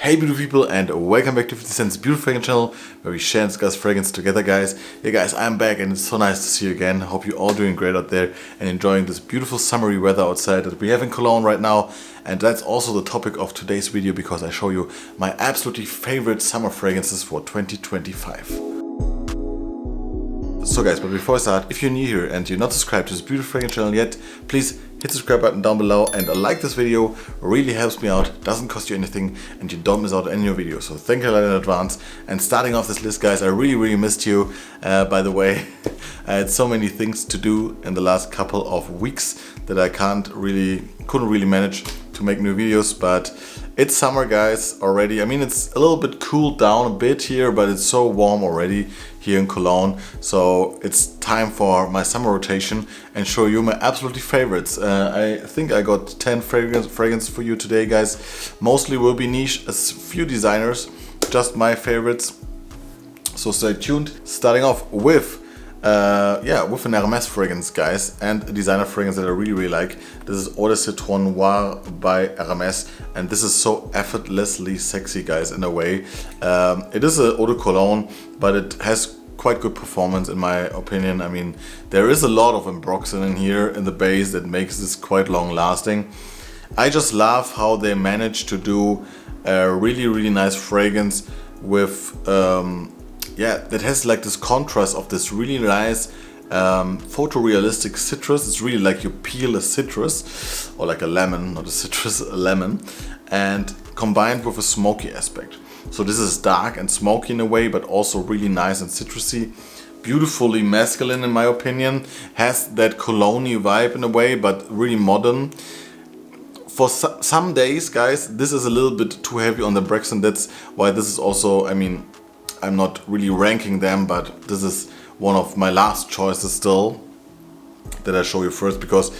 Hey beautiful people, and welcome back to 50 Cent's Beautiful Fragrance channel, where we share and discuss fragrance together, guys. Yeah guys, I'm back and it's so nice to see you again. Hope you're all doing great out there and enjoying this beautiful summery weather outside that we have in Cologne right now. And that's also the topic of today's video, because I show you my absolutely favorite summer fragrances for 2025. So guys, but before I start, if you're new here and you're not subscribed to this Beautiful Fragrance channel yet, please hit the subscribe button down below and like this video. Really helps me out, doesn't cost you anything, and you don't miss out on any of your videos. So thank you a lot in advance. And starting off this list, guys, I really missed you. By the way, I had so many things to do in the last couple of weeks that I couldn't really manage to make new videos, but it's summer, guys, already. I mean, it's a little bit cooled down a bit here, but it's so warm already here in Cologne. So it's time for my summer rotation and show you my absolutely favorites. I think I got 10 fragrances for you today, guys. Mostly will be niche, a few designers, just my favorites. So stay tuned. Starting off with with an Hermes fragrance, guys, and a designer fragrance that I really like. This is Citron Noir by Hermes, and this is so effortlessly sexy, guys, in a way. It is a eau de cologne, but it has quite good performance in my opinion. I mean, there is a lot of ambroxan in here in the base that makes this quite long lasting. I just love how they managed to do a really nice fragrance with that has like this contrast of this really nice photorealistic citrus. It's really like you peel a citrus, or like a lemon, not a citrus, a lemon, and combined with a smoky aspect. So this is dark and smoky in a way, but also really nice and citrusy. Beautifully masculine in my opinion. Has that cologne vibe in a way, but really modern. For some days, guys, this is a little bit too heavy on the Braxton. That's why this is also, I mean, I'm not really ranking them, but this is one of my last choices still that I show you first, because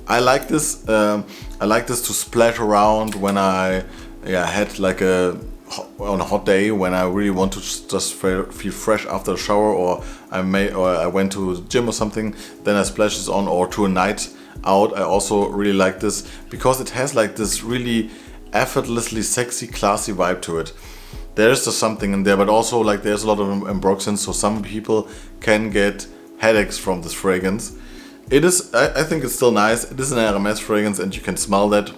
I like this. I like this to splash around when I had like on a hot day when I really want to just feel fresh after a shower, or I went to the gym or something. Then I splash this on, or to a night out. I also really like this because it has like this really effortlessly sexy, classy vibe to it. There's just something in there, but also like there's a lot of ambroxan, so some people can get headaches from this fragrance. It is, I think it's still nice. It is an Hermes fragrance and you can smell that.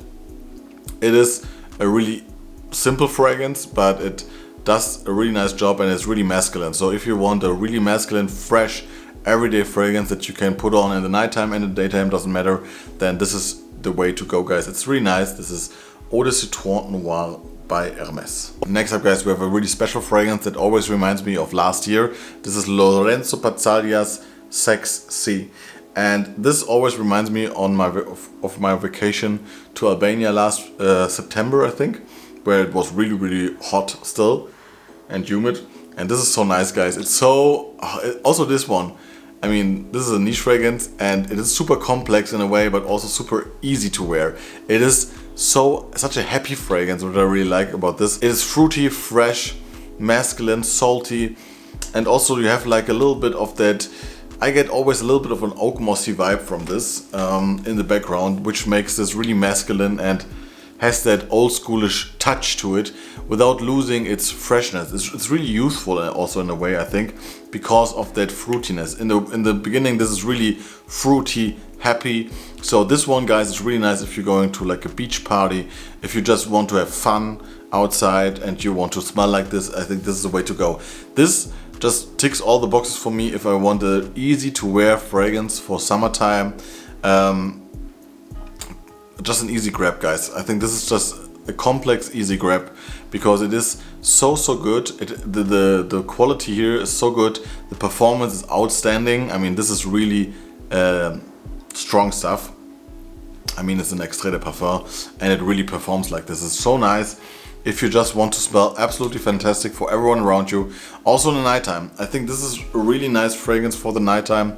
It is a really simple fragrance, but it does a really nice job and it's really masculine. So if you want a really masculine, fresh, everyday fragrance that you can put on in the nighttime and in the daytime, doesn't matter, then this is the way to go, guys. It's really nice. This is Eau de Citron Noir by Hermes. Next up, guys, we have a really special fragrance that always reminds me of last year. This is Lorenzo Pazzaglia's Sex Sea, and this always reminds me of my vacation to Albania last September, I think, where it was really hot still and humid. And this is so nice, guys. It's so also this one. I mean, this is a niche fragrance and it is super complex in a way, but also super easy to wear. It is such a happy fragrance, what I really like about this. It is fruity, fresh, masculine, salty, and also you have like a little bit of that. I get always a little bit of an oak mossy vibe from this in the background, which makes this really masculine and has that old schoolish touch to it without losing its freshness. It's really youthful also in a way, I think, because of that fruitiness. In the beginning, this is really fruity, happy. So this one, guys, is really nice if you're going to like a beach party, if you just want to have fun outside and you want to smell like this. I think this is the way to go. This just ticks all the boxes for me if I want an easy to wear fragrance for summertime. Just an easy grab, guys. I think this is just a complex easy grab because it is so good. The quality here is so good. The performance is outstanding. I mean, this is really strong stuff. I mean, it's an extrait de parfum and it really performs like this. It's so nice if you just want to smell absolutely fantastic for everyone around you. Also in the nighttime, I think this is a really nice fragrance for the nighttime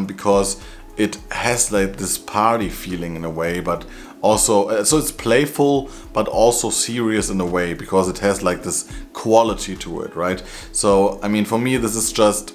because it has like this party feeling in a way, but also so it's playful but also serious in a way because it has like this quality to it, right? So I mean, for me, this is just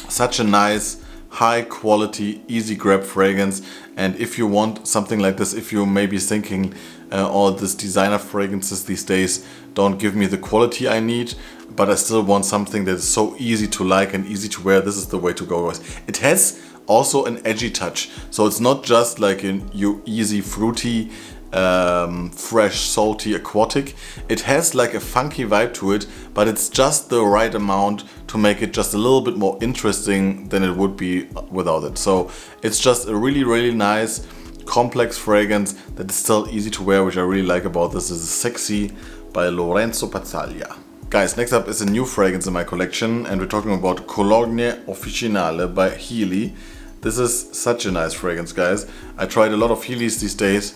such a nice, high quality, easy grab fragrance. And if you want something like this, if you may be thinking All this designer fragrances these days don't give me the quality I need, but I still want something that is so easy to like and easy to wear. This is the way to go, guys. It has also an edgy touch, so it's not just like your easy fruity, fresh, salty, aquatic. It has like a funky vibe to it, but it's just the right amount to make it just a little bit more interesting than it would be without it. So it's just a really, really nice, complex fragrance that is still easy to wear, which I really like about this. This is Sex Sea by Lorenzo Pazzaglia. Guys, next up is a new fragrance in my collection, and we're talking about Cologne Officinale by Heeley. This is such a nice fragrance, guys. I tried a lot of Heeleys these days,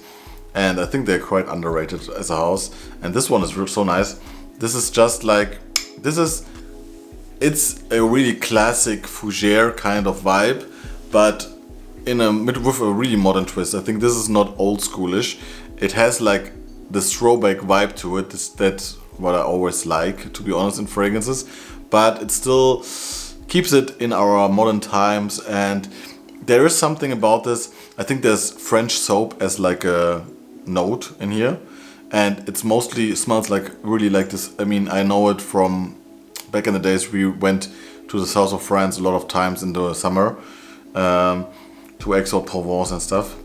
and I think they're quite underrated as a house. And this one is so nice. This is just like, it's a really classic fougere kind of vibe, but with a really modern twist. I think this is not old schoolish. It has like this throwback vibe to it. That's what I always like, to be honest, in fragrances. But it still keeps it in our modern times, and there is something about this. I think there's French soap as like a note in here, and it's mostly smells like really like this. I mean, I know it from back in the days. We went to the south of France a lot of times in the summer, to Aix-en-Provence and stuff,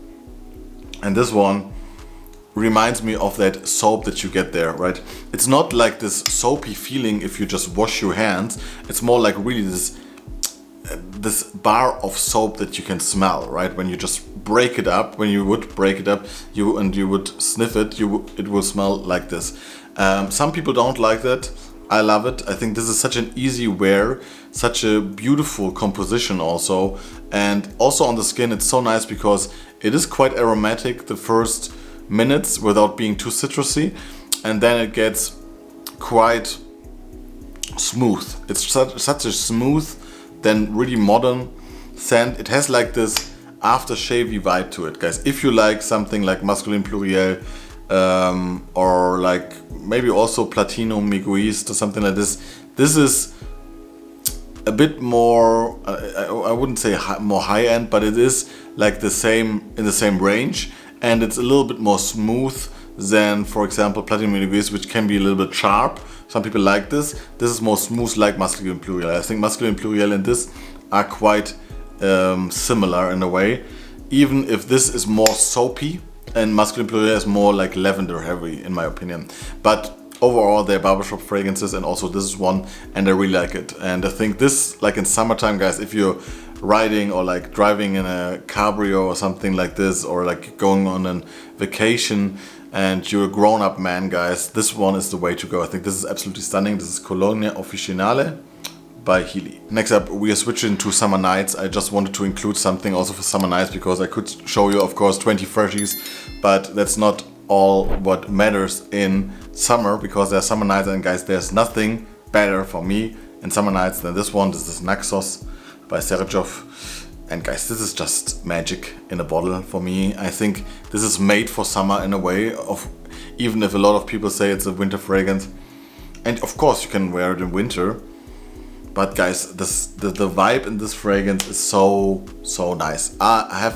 and this one reminds me of that soap that you get there, right? It's not like this soapy feeling if you just wash your hands. It's more like really this bar of soap that you can smell, right? When you just break it up, when you would break it up, you would sniff it, it will smell like this. Some people don't like that. I love it. I think this is such an easy wear, such a beautiful composition also, and also on the skin it's so nice because it is quite aromatic the first minutes without being too citrusy, and then it gets quite smooth. It's such a smooth, then really modern scent. It has like this after-shavy vibe to it, guys. If you like something like Masculine Pluriel, or like maybe also Platinum Miguiste or something like this, this is a bit more, I wouldn't say more high-end, but it is like in the same range, and it's a little bit more smooth than, for example, Platinum Miguiste, which can be a little bit sharp. Some people like this. This is more smooth like Masculine Pluriel. I think Masculine Pluriel and this are quite similar in a way, even if this is more soapy and Masculine Pluriel is more like lavender heavy, in my opinion. But overall, they're barbershop fragrances, and also this is one, and I really like it. And I think this, like in summertime, guys, if you're riding or like driving in a cabrio or something like this, or like going on a vacation and you're a grown-up man, guys, this one is the way to go. I think this is absolutely stunning. This is Cologne Officinale by Heeley. Next up, we are switching to summer nights. I just wanted to include something also for summer nights, because I could show you, of course, 2030s, but that's not all what matters in summer, because there are summer nights, and guys, there's nothing better for me in summer nights than this one. This is Naxos by Xerjoff. And guys, this is just magic in a bottle for me. I think this is made for summer in a way, even if a lot of people say it's a winter fragrance. And of course you can wear it in winter. But guys, the vibe in this fragrance is so nice. I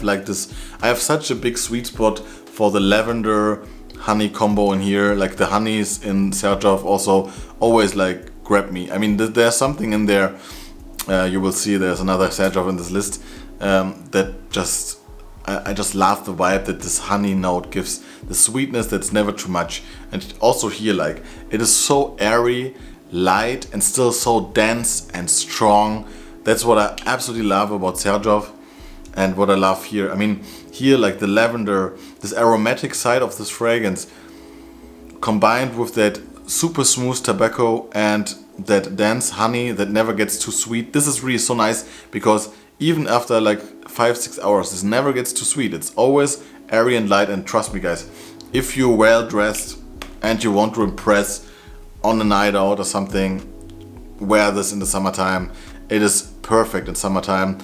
have such a big sweet spot for the lavender honey combo in here. Like the honeys in Xerjoff also always like grab me. I mean, there's something in there. You will see there's another Xerjoff in this list that I just love the vibe that this honey note gives, the sweetness that's never too much. And also here, like, it is so airy, light, and still so dense and strong. That's what I absolutely love about Xerjoff, and what I love here. I mean, here, like the lavender, this aromatic side of this fragrance, combined with that super smooth tobacco and that dense honey that never gets too sweet. This is really so nice, because even after like 5-6 hours, this never gets too sweet. It's always airy and light, and trust me, guys, if you're well dressed and you want to impress on a night out or something, wear this in the summertime. It is perfect in summertime,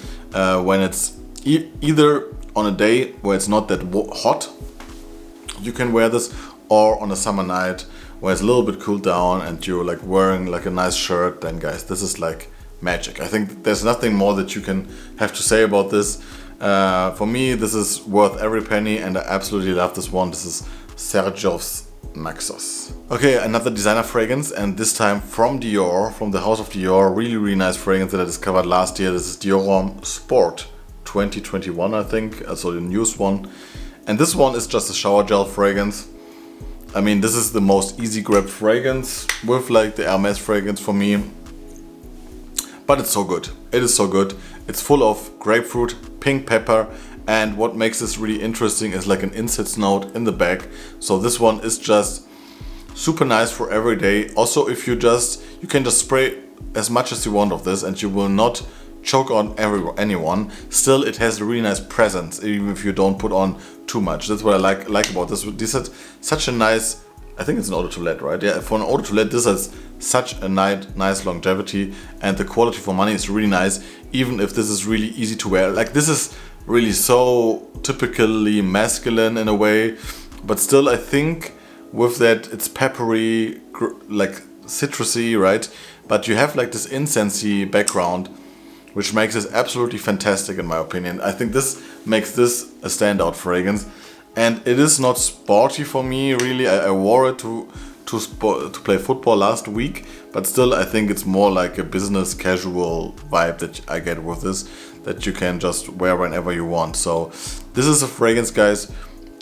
when it's either on a day where it's not that hot, you can wear this, or on a summer night where it's a little bit cooled down and you're like wearing like a nice shirt. Then guys, this is like magic. I think there's nothing more that you can have to say about this. For me, this is worth every penny, and I absolutely love this one. This is Xerjoff Naxos. Okay, another designer fragrance, and this time from Dior, from the house of Dior. Really nice fragrance that I discovered last year. This is Dior Homme Sport 2021, I think, so the newest one. And this one is just a shower gel fragrance. I mean, this is the most easy grab fragrance with like the Hermes fragrance for me. But it's so good. It is so good. It's full of grapefruit, pink pepper, and what makes this really interesting is like an incense note in the back. So this one is just super nice for every day. Also, if you can just spray as much as you want of this and you will not choke on anyone. Still, it has a really nice presence, even if you don't put on too much. That's what I like about this. This has such a nice, I think it's an eau de toilette, right? Yeah, for an eau de toilette, this has such a nice longevity, and the quality for money is really nice, even if this is really easy to wear. Like, this is really so typically masculine in a way, but still I think with that it's peppery, like citrusy, right? But you have like this incensey background, which makes this absolutely fantastic in my opinion. I think this makes this a standout fragrance, and it is not sporty for me really. I wore it to play football last week, but still I think it's more like a business casual vibe that I get with this, that you can just wear whenever you want. So this is a fragrance, guys,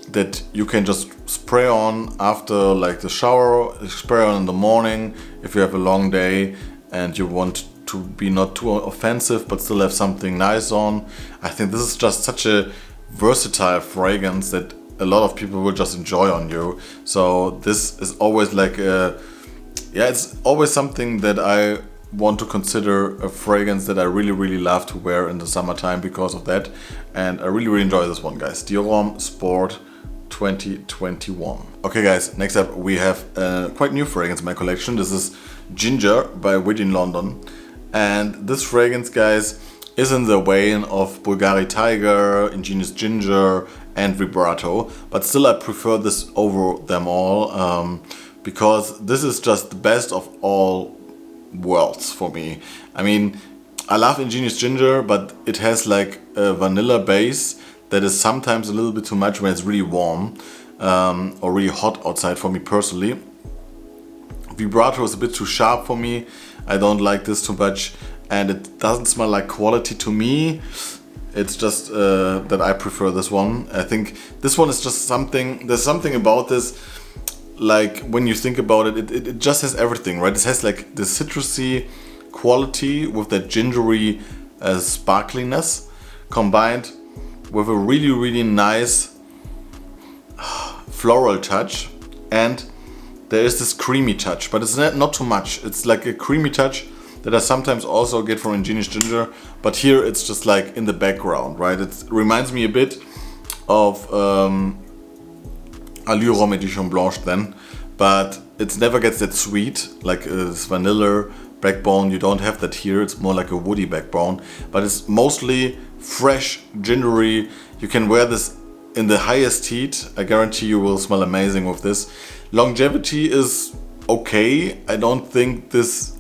that you can just spray on after like the shower, spray on in the morning if you have a long day and you want to be not too offensive but still have something nice on. I think this is just such a versatile fragrance that a lot of people will just enjoy on you. So this is always like it's always something that I want to consider a fragrance that I really love to wear in the summertime because of that. And I really enjoy this one, guys. Dior Homme Sport 2021. Okay guys, next up we have a quite new fragrance in my collection. This is Ginger by Widian London. And this fragrance, guys, is in the vein of Bulgari Tiger, Ingenious Ginger and Vibrato, but still I prefer this over them all because this is just the best of all worlds for me. I mean, I love Ingenious Ginger, but it has like a vanilla base that is sometimes a little bit too much when it's really warm or really hot outside for me personally. Vibrato is a bit too sharp for me. I don't like this too much, and it doesn't smell like quality to me. It's just that I prefer this one. I think this one is just something, there's something about this, like when you think about it, it just has everything, right? It has like the citrusy quality with that gingery sparkliness combined with a really nice floral touch, and there is this creamy touch, but it's not too much. It's like a creamy touch that I sometimes also get from Ingenious Ginger, but here it's just like in the background, right? It reminds me a bit of Allure Edition Blanche then, but it never gets that sweet, like this vanilla backbone. You don't have that here. It's more like a woody backbone, but it's mostly fresh, gingery. You can wear this in the highest heat. I guarantee you will smell amazing with this. Longevity is okay. I don't think this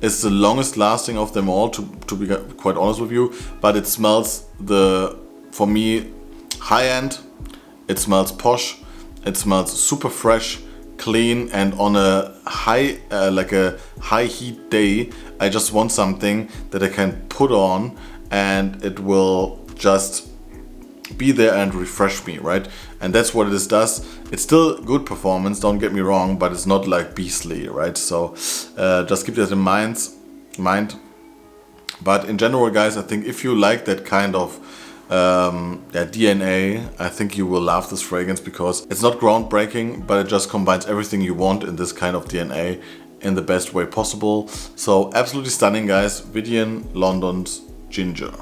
is the longest lasting of them all, to be quite honest with you, but it smells, for me, high end. It smells posh. It smells super fresh, clean, and on a high like a high heat day, I just want something that I can put on and it will just be there and refresh me, right? And that's what it does. It's still good performance, don't get me wrong, but it's not like beastly, right? So just keep that in mind. But in general, guys, I think if you like that kind of DNA, I think you will love this fragrance because it's not groundbreaking, but it just combines everything you want in this kind of DNA in the best way possible. So absolutely stunning, guys. Widian London's Ginger.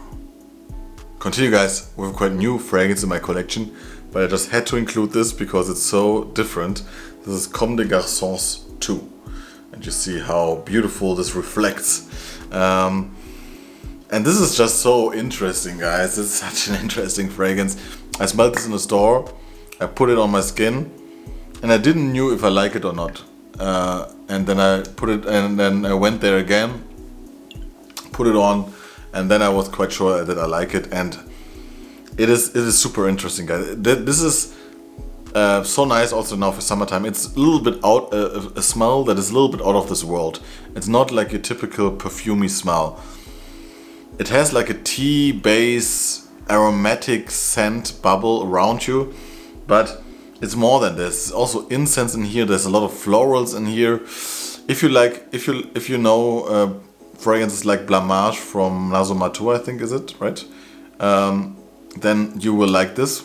Continue, guys, with a quite new fragrance in my collection, but I just had to include this because it's so different. This is Comme de Garcons 2, and you see how beautiful this reflects. And this is just so interesting, guys. It's such an interesting fragrance. I smelled this in the store, I put it on my skin, and I didn't know if I like it or not. And then I put it, and then I went there again, put it on, and then I was quite sure that I like it. And it is super interesting, guys. This is So nice also now for summertime. It's a little bit out, a smell that is a little bit out of this world. It's not like your typical perfumey smell. It has like a tea base aromatic scent bubble around you, but it's more than this. There's also incense in here. There's a lot of florals in here. If you know fragrances like Blanche from Nasomatou, I think is it, right? Then you will like this.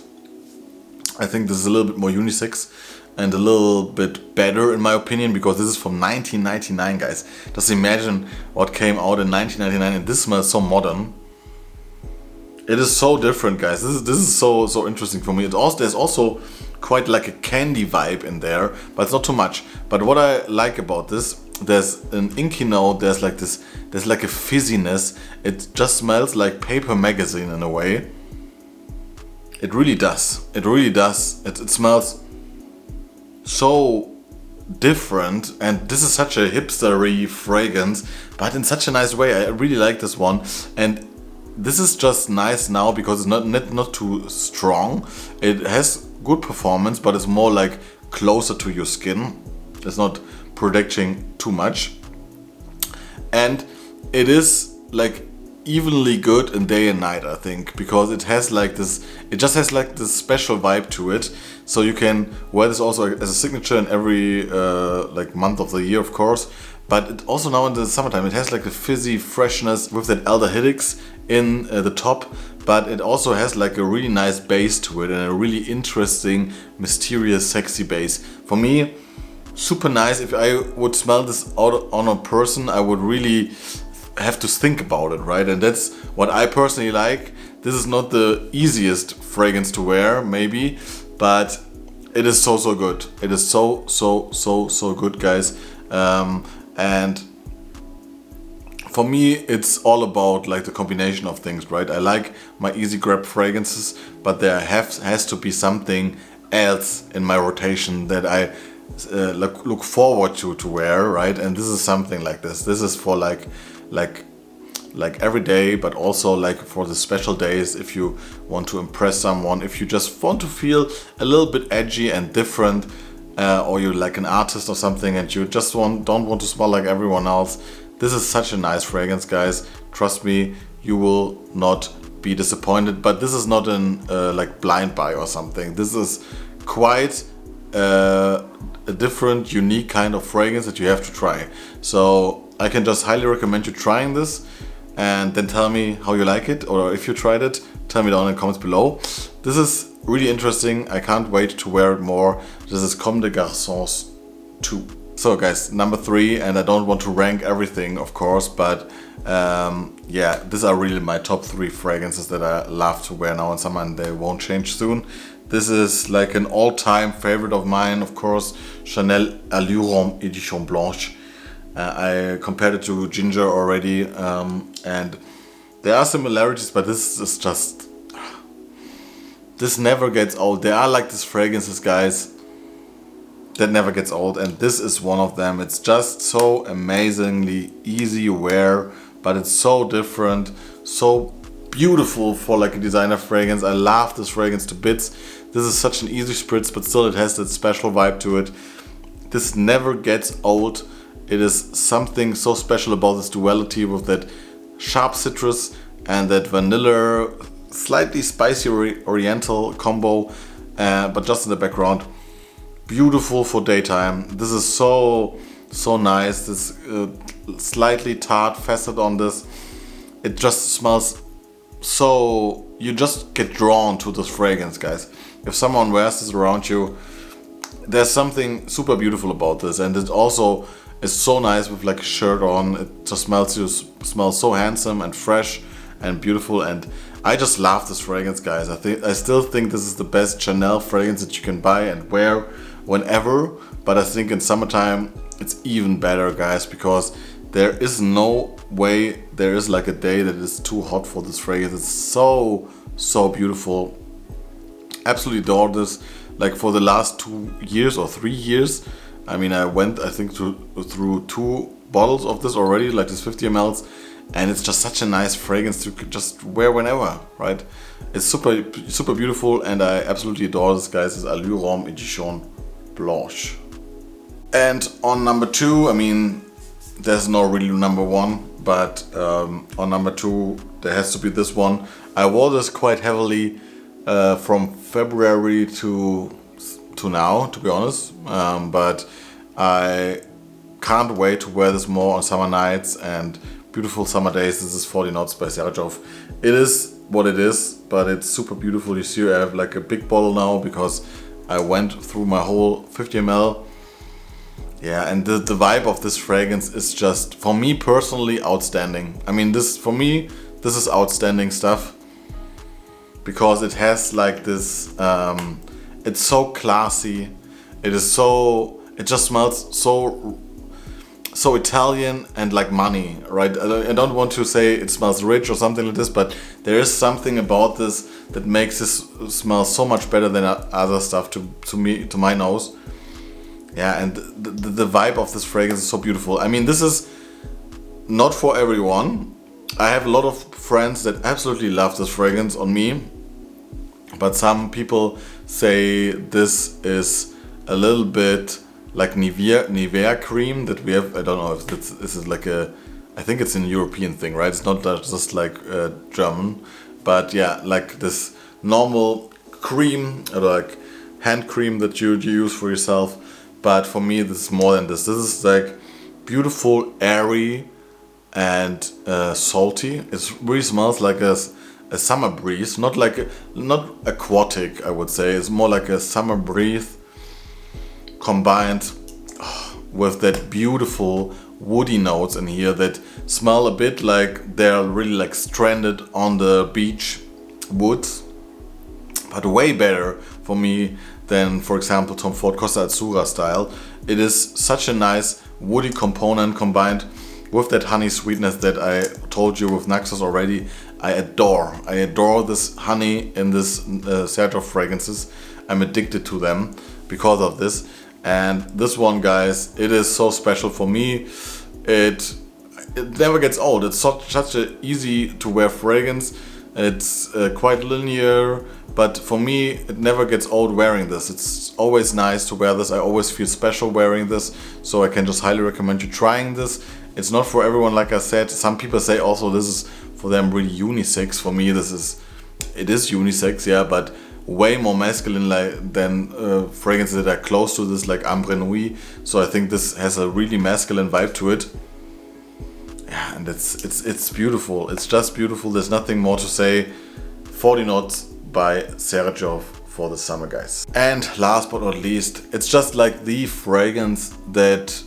I think this is a little bit more unisex and a little bit better in my opinion, because this is from 1999, guys. Just imagine what came out in 1999, and this smells so modern. It is so different, guys. This is so interesting for me. There's also quite like a candy vibe in there, but it's not too much. But what I like about this, there's an inky note. There's like a fizziness. It just smells like paper magazine in a way. It really does. It really does. It smells so different, and this is such a hipstery fragrance, but in such a nice way. I really like this one, and this is just nice now because it's not too strong. It has good performance, but it's more like closer to your skin. It's not protecting too much, and it is like evenly good in day and night, I think, because it has like this, it just has like this special vibe to it. So you can wear this also as a signature in every like month of the year, of course, but it also now in the summertime, it has like the fizzy freshness with that aldehydics in the top, but it also has like a really nice base to it and a really interesting, mysterious, sexy base. For me, super nice. If I would smell this out on a person, I would really have to think about it, right? And that's what I personally like. This is not the easiest fragrance to wear, maybe, but it is so good. It is so good, guys. And for me, it's all about like the combination of things, right? I like my easy grab fragrances, but there has to be something else in my rotation that I look forward to wear, right? And this is something like this. This is for like every day, but also like for the special days, if you want to impress someone, if you just want to feel a little bit edgy and different, or you're like an artist or something and you just don't want to smell like everyone else. This is such a nice fragrance, guys. Trust me, you will not be disappointed. But this is not an like blind buy or something. This is quite a different, unique kind of fragrance that you have to try. So I can just highly recommend you trying this, and then tell me how you like it, or if you tried it, tell me down in the comments below. This is really interesting. I can't wait to wear it more. This is Comme de Garcons 2. So guys, number 3, and I don't want to rank everything, of course, but yeah, these are really my top 3 fragrances that I love to wear now in summer, and they won't change soon. This is like an all-time favorite of mine, of course, Chanel Allure Edition Blanche. I compared it to Ginger already, and there are similarities, but this is just, this never gets old. There are like these fragrances, guys, that never gets old, and this is one of them. It's just so amazingly easy to wear, but it's so different, so beautiful for like a designer fragrance. I love this fragrance to bits. This is such an easy spritz, but still it has that special vibe to it. This never gets old. It is something so special about this duality with that sharp citrus and that vanilla, slightly spicy oriental combo, but just in the background. Beautiful for daytime. This is so nice. This slightly tart facet on this. It just smells so, you just get drawn to this fragrance, guys. If someone wears this around you, there's something super beautiful about this, and it also is so nice with like a shirt on. It just smells so handsome and fresh and beautiful, and I just love this fragrance, guys. I still think this is the best Chanel fragrance that you can buy and wear whenever, but I think in summertime it's even better, guys, because there is no way there is like a day that is too hot for this fragrance. It's so beautiful. Absolutely adore this. Like for the last 2 years or 3 years, I mean, I went, I think, through 2 bottles of this already, like this 50 mLs, and it's just such a nice fragrance to just wear whenever, right? It's super beautiful, and I absolutely adore this, guys. It's Allure Homme Edition Blanche. And on number 2, I mean, there's no really number 1, but on number 2 there has to be this one. I wore this quite heavily from February to now, to be honest, but I can't wait to wear this more on summer nights and beautiful summer days. This is 40 Knots by Xerjoff. It is what it is, but it's super beautiful. You see I have like a big bottle now because I went through my whole 50 ml. Yeah, and the vibe of this fragrance is just, for me personally, outstanding. I mean, for me, this is outstanding stuff, because it has like this, it's so classy, it just smells so Italian and like money, right? I don't want to say it smells rich or something like this, but there is something about this that makes this smell so much better than other stuff to my nose. Yeah, and the vibe of this fragrance is so beautiful. I mean, this is not for everyone. I have a lot of friends that absolutely love this fragrance on me, but some people say this is a little bit like Nivea cream that we have. I don't know if this is like I think it's a European thing, right? It's not just like German, but yeah, like this normal cream, or like hand cream that you use for yourself. But for me, this is more than this. This is like beautiful, airy, and salty. It really smells like a summer breeze, not aquatic, I would say. It's more like a summer breeze combined with that beautiful woody notes in here that smell a bit like they're really like stranded on the beach woods, but way better for me than, for example, Tom Ford Costa Azzurra style. It is such a nice woody component combined with that honey sweetness that I told you with Naxos already. I adore this honey in this Xerjoff fragrances. I'm addicted to them because of this. And this one, guys, it is so special for me. It never gets old. It's such an easy to wear fragrance. It's quite linear, but for me it never gets old wearing this. It's always nice to wear this. I always feel special wearing this, so I can just highly recommend you trying this. It's not for everyone, like I said. Some people say also this is for them really unisex. For me it is unisex, yeah, but way more masculine than fragrances that are close to this, like Ambre Nuit. So I think this has a really masculine vibe to it. Yeah, and it's beautiful. It's just beautiful. There's nothing more to say. 40 Knots by Xerjoff for the summer, guys. And last but not least, it's just like the fragrance that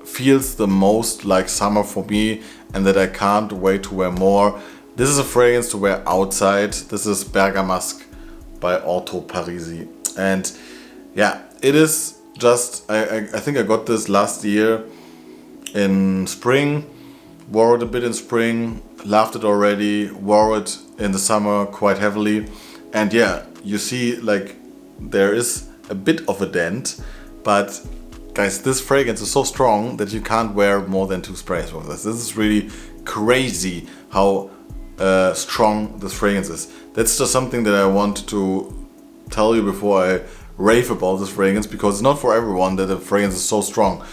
feels the most like summer for me and that I can't wait to wear more. This is a fragrance to wear outside. This is Bergamask by Orto Parisi. And yeah, it is just, I think I got this last year in spring. Wore it a bit in spring, loved it already, wore it in the summer quite heavily. And yeah, you see like there is a bit of a dent, but guys, this fragrance is so strong that you can't wear more than 2 sprays with this. This is really crazy how strong this fragrance is. That's just something that I want to tell you before I rave about this fragrance, because it's not for everyone that the fragrance is so strong.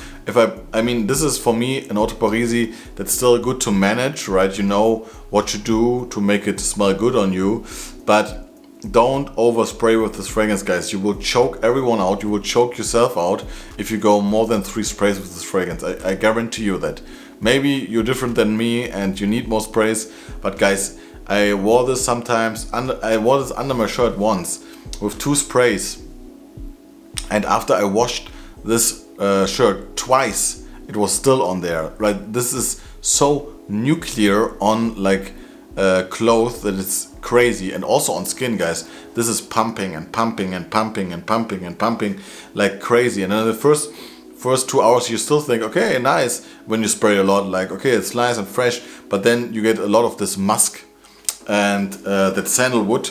I mean, this is for me an Orto Parisi that's still good to manage, right? You know what you do to make it smell good on you, but don't overspray with this fragrance, guys. You will choke everyone out, you will choke yourself out if you go more than 3 sprays with this fragrance. I guarantee you that. Maybe you're different than me and you need more sprays, but guys, I wore this sometimes, I wore this under my shirt once with 2 sprays, and after I washed this shirt twice, it was still on there, right? This is so nuclear on like clothes that it's crazy, and also on skin, guys. This is pumping and pumping and pumping and pumping and pumping like crazy. And in the first 2 hours you still think, okay, nice, when you spray a lot, like okay, it's nice and fresh, but then you get a lot of this musk and that sandalwood,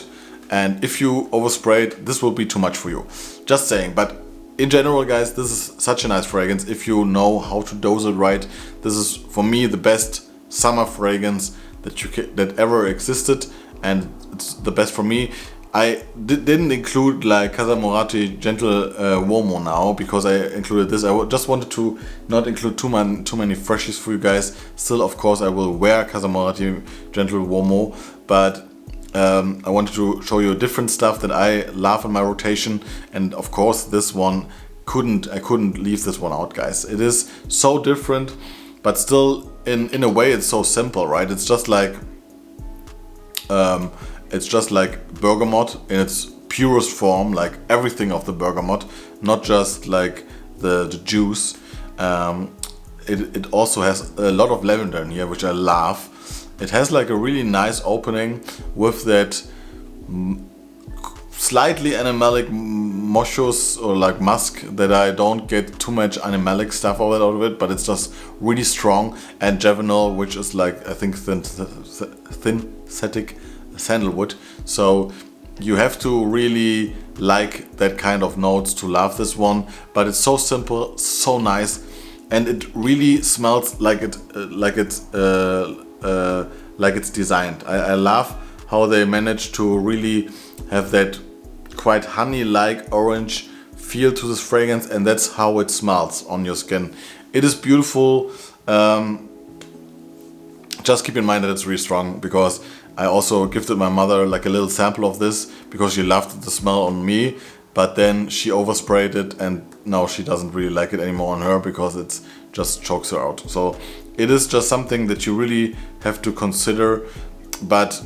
and if you overspray it, this will be too much for you. Just saying. But in general, guys, this is such a nice fragrance if you know how to dose it right. This is for me the best summer fragrance that ever existed, and it's the best for me. I didn't include like Casa Morati Gentle Uomo now because I included this. I just wanted to not include too many freshies for you guys. Still, of course, I will wear Casa Morati Gentle Uomo, but I wanted to show you different stuff that I love in my rotation, and of course this one I couldn't leave this one out, guys. It is so different, but still in a way it's so simple, right? It's just like bergamot in its purest form, like everything of the bergamot, not just like the juice. It also has a lot of lavender in here, which I love. It has like a really nice opening with that slightly animalic moschus or like musk that I don't get too much animalic stuff out of it, but it's just really strong. And Javanol, which is like, I think, synthetic sandalwood. So you have to really like that kind of notes to love this one. But it's so simple, so nice, and it really smells like it's designed. I love how they managed to really have that quite honey-like orange feel to this fragrance, and that's how it smells on your skin. It is beautiful. Just keep in mind that it's really strong, because I also gifted my mother like a little sample of this because she loved the smell on me, but then she oversprayed it and now she doesn't really like it anymore on her because it just chokes her out. So it is just something that you really have to consider, but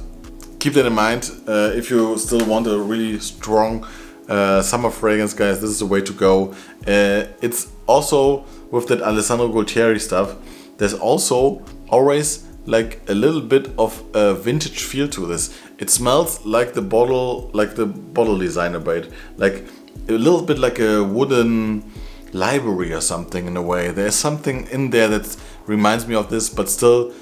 keep that in mind. If you still want a really strong summer fragrance, guys, this is the way to go. It's also with that Alessandro Gualtieri stuff, there's also always like a little bit of a vintage feel to this. It smells like the bottle design a bit, like a little bit like a wooden library or something in a way. There's something in there that reminds me of this, but still,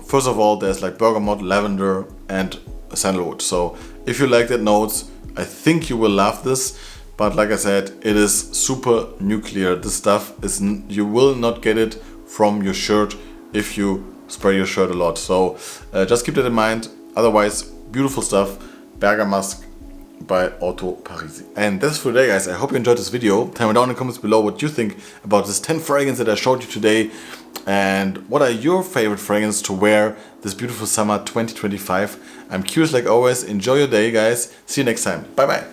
first of all, there's like bergamot, lavender, and sandalwood. So if you like that notes, I think you will love this. But like I said, it is super nuclear. This stuff is, you will not get it from your shirt if you spray your shirt a lot. So just keep that in mind. Otherwise, beautiful stuff. Bergamask by Orto Parisi. And that's for today, guys. I hope you enjoyed this video. Tell me down in the comments below what you think about this 10 fragrances that I showed you today, and what are your favorite fragrances to wear this beautiful summer 2025. I'm curious like always. Enjoy your day, guys. See you next time. Bye bye.